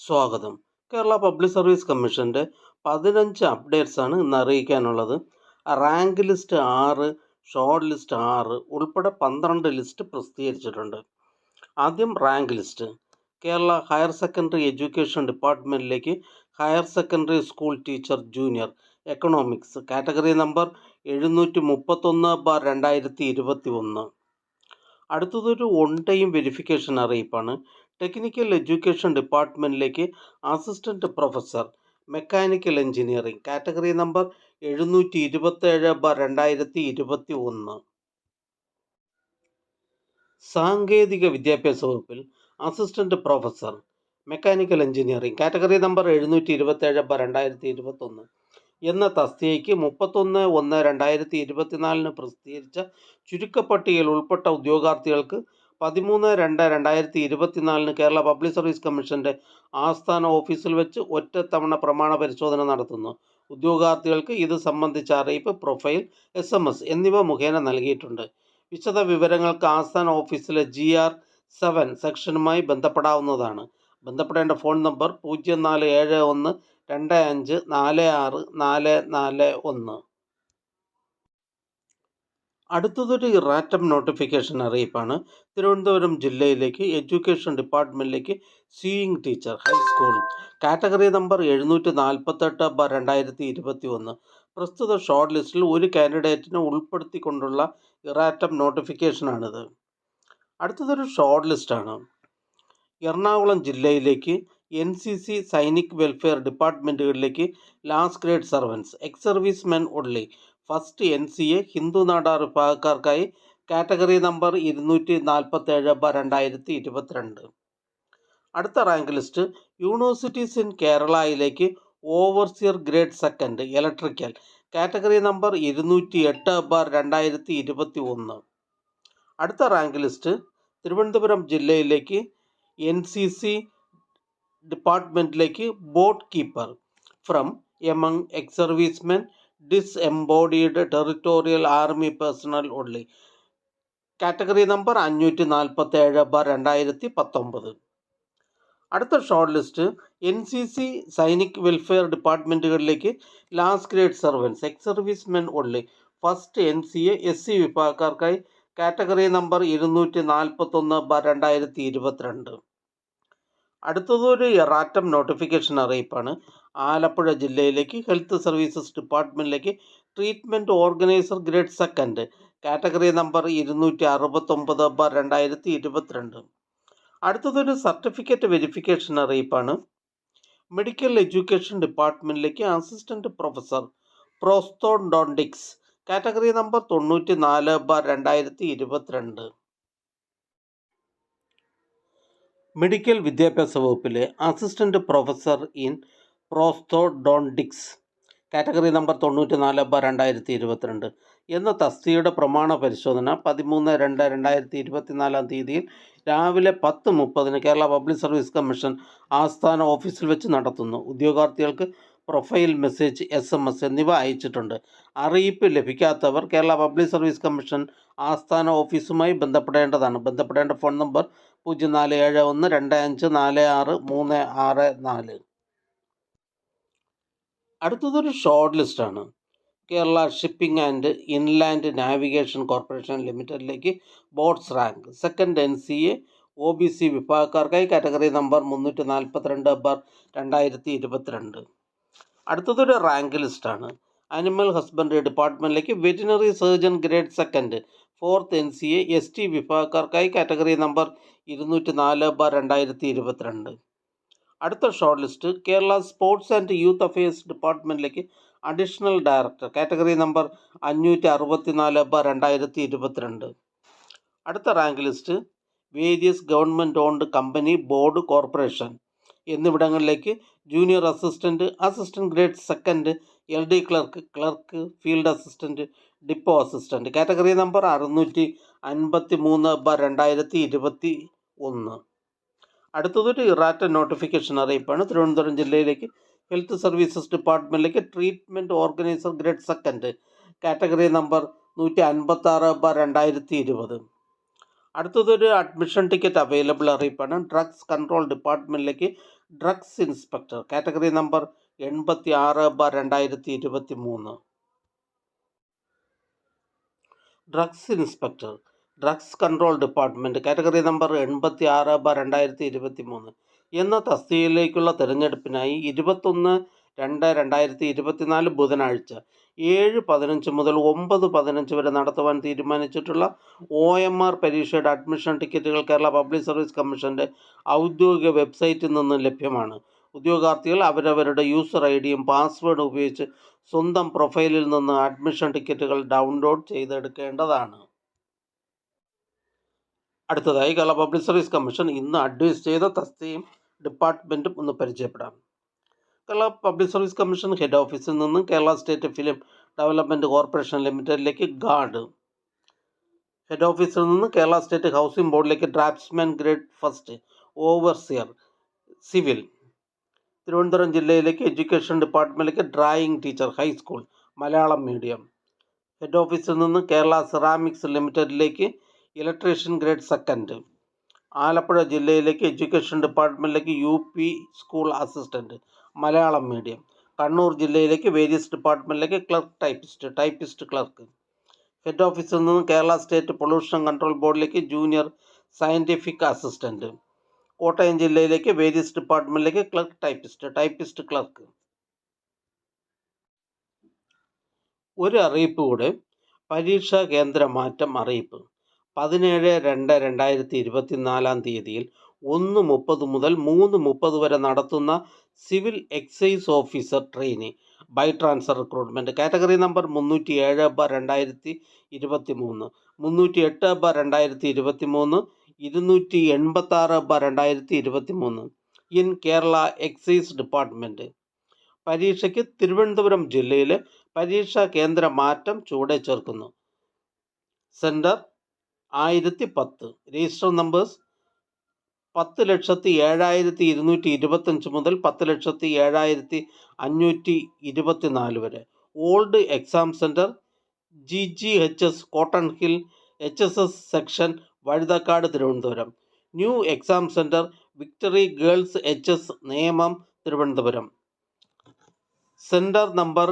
സ്വാഗതം. Kerala public service കമ്മീഷൻ്റെ 15 അപ്ഡേറ്റ്സാണ് ഇന്ന് അറിയിക്കാനുള്ളത്. റാങ്ക് ലിസ്റ്റ് 6, ഷോർട്ട് ലിസ്റ്റ് 6 ഉൾപ്പെടെ 12 ലിസ്റ്റ് പ്രസിദ്ധീകരിച്ചിട്ടുണ്ട്. ആദ്യം rank list. Kerala higher secondary education ഡിപ്പാർട്ട്മെൻറ്റിലേക്ക് higher secondary school teacher junior economics category number 731/2021. അടുത്തതൊരു ഓൺ ടൈം വെരിഫിക്കേഷൻ അറിയിപ്പാണ്. ടെക്നിക്കൽ എഡ്യൂക്കേഷൻ ഡിപ്പാർട്ട്മെൻറ്റിലേക്ക് assistant professor mechanical engineering category number 727/2021. സാങ്കേതിക വിദ്യാഭ്യാസ വകുപ്പിൽ assistant professor mechanical engineering category number 727/2021 എന്ന തസ്തികയ്ക്ക് 31/1/2024 പ്രസിദ്ധീകരിച്ച ചുരുക്കപ്പട്ടികയിൽ ഉൾപ്പെട്ട ഉദ്യോഗാർത്ഥികൾക്ക് 13/2/2024 കേരള പബ്ലിക് സർവീസ് കമ്മീഷൻ്റെ ആസ്ഥാന ഓഫീസിൽ വെച്ച് ഒറ്റത്തവണ പ്രമാണ പരിശോധന നടത്തുന്നു. ഉദ്യോഗാർത്ഥികൾക്ക് ഇത് സംബന്ധിച്ച അറിയിപ്പ്, പ്രൊഫൈൽ, SMS എന്നിവ മുഖേന നൽകിയിട്ടുണ്ട്. വിശദ വിവരങ്ങൾക്ക് ആസ്ഥാന ഓഫീസിലെ GR7 സെക്ഷനുമായി ബന്ധപ്പെടാവുന്നതാണ്. ബന്ധപ്പെടേണ്ട ഫോൺ നമ്പർ 047125464441. അടുത്തതൊരു ഇറാറ്റം നോട്ടിഫിക്കേഷൻ അറിയിപ്പാണ്. തിരുവനന്തപുരം ജില്ലയിലേക്ക് എഡ്യൂക്കേഷൻ ഡിപ്പാർട്ട്മെൻറ്റിലേക്ക് sewing teacher high school category number 748/2021. പ്രസ്തുത ഷോർട്ട് ലിസ്റ്റിൽ ഒരു കാൻഡിഡേറ്റിനെ ഉൾപ്പെടുത്തിക്കൊണ്ടുള്ള ഇറാറ്റം നോട്ടിഫിക്കേഷനാണിത്. അടുത്തതൊരു ഷോർട്ട് ലിസ്റ്റാണ്. എറണാകുളം ജില്ലയിലേക്ക് NCC സൈനിക് വെൽഫെയർ ഡിപ്പാർട്ട്മെൻറ്റുകളിലേക്ക് last grade servants ex service men only first NCA Hindu Nadar വിഭാഗക്കാർക്കായി കാറ്റഗറി നമ്പർ 247/2022. അടുത്ത റാങ്ക് ലിസ്റ്റ് യൂണിവേഴ്സിറ്റീസ് ഇൻ കേരളയിലേക്ക് overseer grade second electrical category number 208/2021. അടുത്ത റാങ്ക് ലിസ്റ്റ് തിരുവനന്തപുരം ജില്ലയിലേക്ക് NCC ഡിപ്പാർട്ട്മെൻറ്റിലേക്ക് boat keeper from among ex servicemen disembodied territorial army personnel only category number 547/2019. അടുത്ത short list NCC Sainik welfare ഡിപ്പാർട്ട്മെൻറ്റുകളിലേക്ക് last grade servants ex service men only first NCA SC വിഭാഗക്കാർക്കായി category number 241/2022. അടുത്തതൊരു erratum notification അറിയിപ്പാണ്. ആലപ്പുഴ ജില്ലയിലേക്ക് health services ഡിപ്പാർട്ട്മെൻറ്റിലേക്ക് treatment organiser grade second category number 260/2022. അടുത്തതൊരു certificate verification അറിയിപ്പാണ്. Medical education ഡിപ്പാർട്ട്മെൻറ്റിലേക്ക് assistant professor prosthodontics category number 94/2022. Medical വിദ്യാഭ്യാസ വകുപ്പിലെ assistant professor in prosthodontics category number 94/2022 എന്ന തസ്തികയുടെ പ്രമാണ പരിശോധന 13/2/2024 രാവിലെ 10:30 കേരള പബ്ലിക് സർവീസ് കമ്മീഷൻ ആസ്ഥാന ഓഫീസിൽ വെച്ച് നടത്തുന്നു. ഉദ്യോഗാർത്ഥികൾക്ക് പ്രൊഫൈൽ, മെസ്സേജ്, SMS എന്നിവ അയച്ചിട്ടുണ്ട്. അറിയിപ്പ് ലഭിക്കാത്തവർ കേരള പബ്ലിക് സർവീസ് കമ്മീഷൻ ആസ്ഥാന ഓഫീസുമായി ബന്ധപ്പെടേണ്ടതാണ്. ബന്ധപ്പെടേണ്ട ഫോൺ നമ്പർ 0471254636. അടുത്തതൊരു ഷോർട്ട് ലിസ്റ്റാണ്. Kerala shipping and inland navigation corporation ലിമിറ്റഡിലേക്ക് boats rank second NCA OBC വിഭാഗക്കാർക്കായി കാറ്റഗറി നമ്പർ 340/2022. അടുത്തതൊരു റാങ്ക് ലിസ്റ്റാണ്. അനിമൽ ഹസ്ബൻഡറി ഡിപ്പാർട്ട്മെൻറ്റിലേക്ക് veterinary surgeon grade second fourth NCA ST വിഭാഗക്കാർക്കായി കാറ്റഗറി നമ്പർ 204/2022. അടുത്ത short list Kerala sports and youth affairs ഡിപ്പാർട്ട്മെൻറ്റിലേക്ക് additional director category number 564/2022. അടുത്ത rank list various government owned company, board, corporation എന്നിവിടങ്ങളിലേക്ക് junior assistant grade second LD clerk, field assistant, depot assistant category number 653/2021. അടുത്തതൊരു erratum notification അറിയിപ്പാണ്. തിരുവനന്തപുരം ജില്ലയിലേക്ക് health services ഡിപ്പാർട്ട്മെൻറ്റിലേക്ക് treatment organiser grade second category number 156/2020. അടുത്തതൊരു admission ticket available അറിയിപ്പാണ്. Drugs control ഡിപ്പാർട്ട്മെൻറ്റിലേക്ക് drugs inspector, category number 86/2023. Drugs inspector, drugs control department, category number 86/2023 എന്ന തസ്തികയിലേക്കുള്ള തിരഞ്ഞെടുപ്പിനായി 21/2/2024 ബുധനാഴ്ച 7:15 മുതൽ 9:15 വരെ നടത്തുവാൻ തീരുമാനിച്ചിട്ടുള്ള OMR പരീക്ഷയുടെ അഡ്മിഷൻ ടിക്കറ്റുകൾ കേരള പബ്ലിക് സർവീസ് കമ്മീഷൻ്റെ ഔദ്യോഗിക വെബ്സൈറ്റിൽ നിന്ന് ലഭ്യമാണ്. ഉദ്യോഗാർത്ഥികൾ അവരവരുടെ യൂസർ ഐഡിയും പാസ്വേഡും ഉപയോഗിച്ച് സ്വന്തം പ്രൊഫൈലിൽ നിന്ന് അഡ്മിഷൻ ടിക്കറ്റുകൾ ഡൗൺലോഡ് ചെയ്തെടുക്കേണ്ടതാണ്. അടുത്തതായി കേരള പബ്ലിക് സർവീസ് കമ്മീഷൻ ഇന്ന് അഡ്വൈസ് ചെയ്ത തസ്തികയും ഡിപ്പാർട്ട്മെൻറ്റും ഒന്ന് പരിചയപ്പെടാം. Kerala public service commission head ഓഫീസിൽ നിന്നും Kerala state film development corporation ലിമിറ്റഡിലേക്ക് ഗാർഡ്, ഹെഡ് ഓഫീസിൽ നിന്ന് കേരള സ്റ്റേറ്റ് ഹൗസിംഗ് ബോർഡിലേക്ക് draftsman grade first, overseer civil, Thiruvananthapuram ജില്ലയിലേക്ക് എഡ്യൂക്കേഷൻ ഡിപ്പാർട്ട്മെൻറ്റിലേക്ക് drawing teacher high school Malayalam medium, head ഓഫീസിൽ നിന്ന് കേരള സെറാമിക്സ് ലിമിറ്റഡിലേക്ക് ഇലക്ട്രീഷ്യൻ ഗ്രേഡ് സെക്കൻഡ്, ആലപ്പുഴ ജില്ലയിലേക്ക് എഡ്യൂക്കേഷൻ ഡിപ്പാർട്ട്മെൻറ്റിലേക്ക് UP school assistant Malayalam medium, Kannur ജില്ലയിലേക്ക് വേരിയസ് ഡിപ്പാർട്ട്മെൻറ്റിലേക്ക് ക്ലർക്ക് ടൈപ്പിസ്റ്റ് ക്ലർക്ക്, ഹെഡ് ഓഫീസിൽ നിന്ന് കേരള സ്റ്റേറ്റ് പൊല്യൂഷൻ കൺട്രോൾ ബോർഡിലേക്ക് ജൂനിയർ സയൻറ്റിഫിക് അസിസ്റ്റൻറ്റ്, കോട്ടയം ജില്ലയിലേക്ക് വേരിയസ് ഡിപ്പാർട്ട്മെൻറ്റിലേക്ക് ക്ലർക്ക് ടൈപ്പിസ്റ്റ് ക്ലർക്ക്. ഒരു അറിയിപ്പ് കൂടെ, പരീക്ഷാ കേന്ദ്ര മാറ്റം അറിയിപ്പ്. 17/2/2024 തീയതിയിൽ 1:30 മുതൽ 3:30 വരെ നടത്തുന്ന civil excise officer trainee by transfer recruitment, category number 307/2023, 308/2023, 286/2023 in Kerala excise department. പരീക്ഷയ്ക്ക് തിരുവനന്തപുരം ജില്ലയിലെ പരീക്ഷാ കേന്ദ്ര മാറ്റം ചുവടെ ചേർക്കുന്നു. സെൻറ്റർ 1010, രജിസ്റ്റർ നമ്പേഴ്സ് 10,07,225 മുതൽ 10,07,524 വരെ. Old exam centre GGHS cotton hill HSS section Vazhuthacaud Thiruvananthapuram. New exam centre victory girls HS Nemom Thiruvananthapuram. Centre number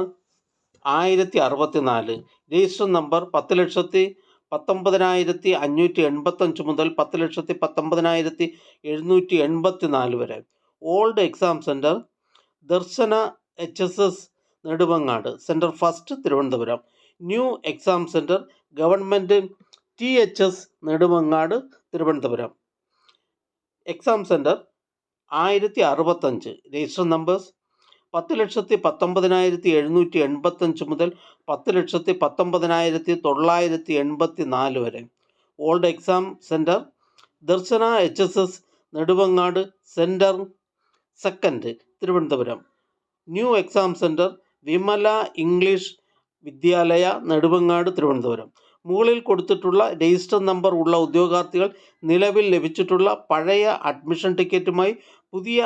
1064, register number 10,19,585 മുതൽ 10,19,784 വരെ. Old exam centre Darshana HSS Nedumangad, centre first Thiruvananthapuram. New exam centre government THS Nedumangad Thiruvananthapuram. Exam centre 1065, register numbers 10,19,785 മുതൽ 10,19,984 വരെ. Old exam centre Darshana HSS Nedumangad, centre second Thiruvananthapuram. New exam centre Vimala English വിദ്യാലയ നെടുമങ്ങാട് തിരുവനന്തപുരം. മുകളിൽ കൊടുത്തിട്ടുള്ള register number ഉള്ള ഉദ്യോഗാർത്ഥികൾ നിലവിൽ ലഭിച്ചിട്ടുള്ള പഴയ അഡ്മിഷൻ ടിക്കറ്റുമായി പുതിയ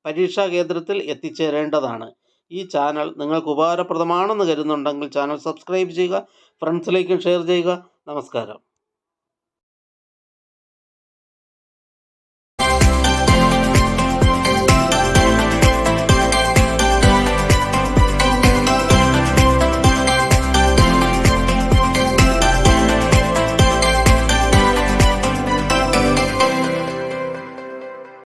പരീക്ഷാ കേന്ദ്രത്തിൽ എത്തിച്ചേരേണ്ടതാണ്. ഈ ചാനൽ നിങ്ങൾക്ക് ഉപകാരപ്രദമാണെന്ന് കരുതുന്നുണ്ടെങ്കിൽ ചാനൽ സബ്സ്ക്രൈബ് ചെയ്യുക, ഫ്രണ്ട്സിലേക്കും ഷെയർ ചെയ്യുക. നമസ്കാരം.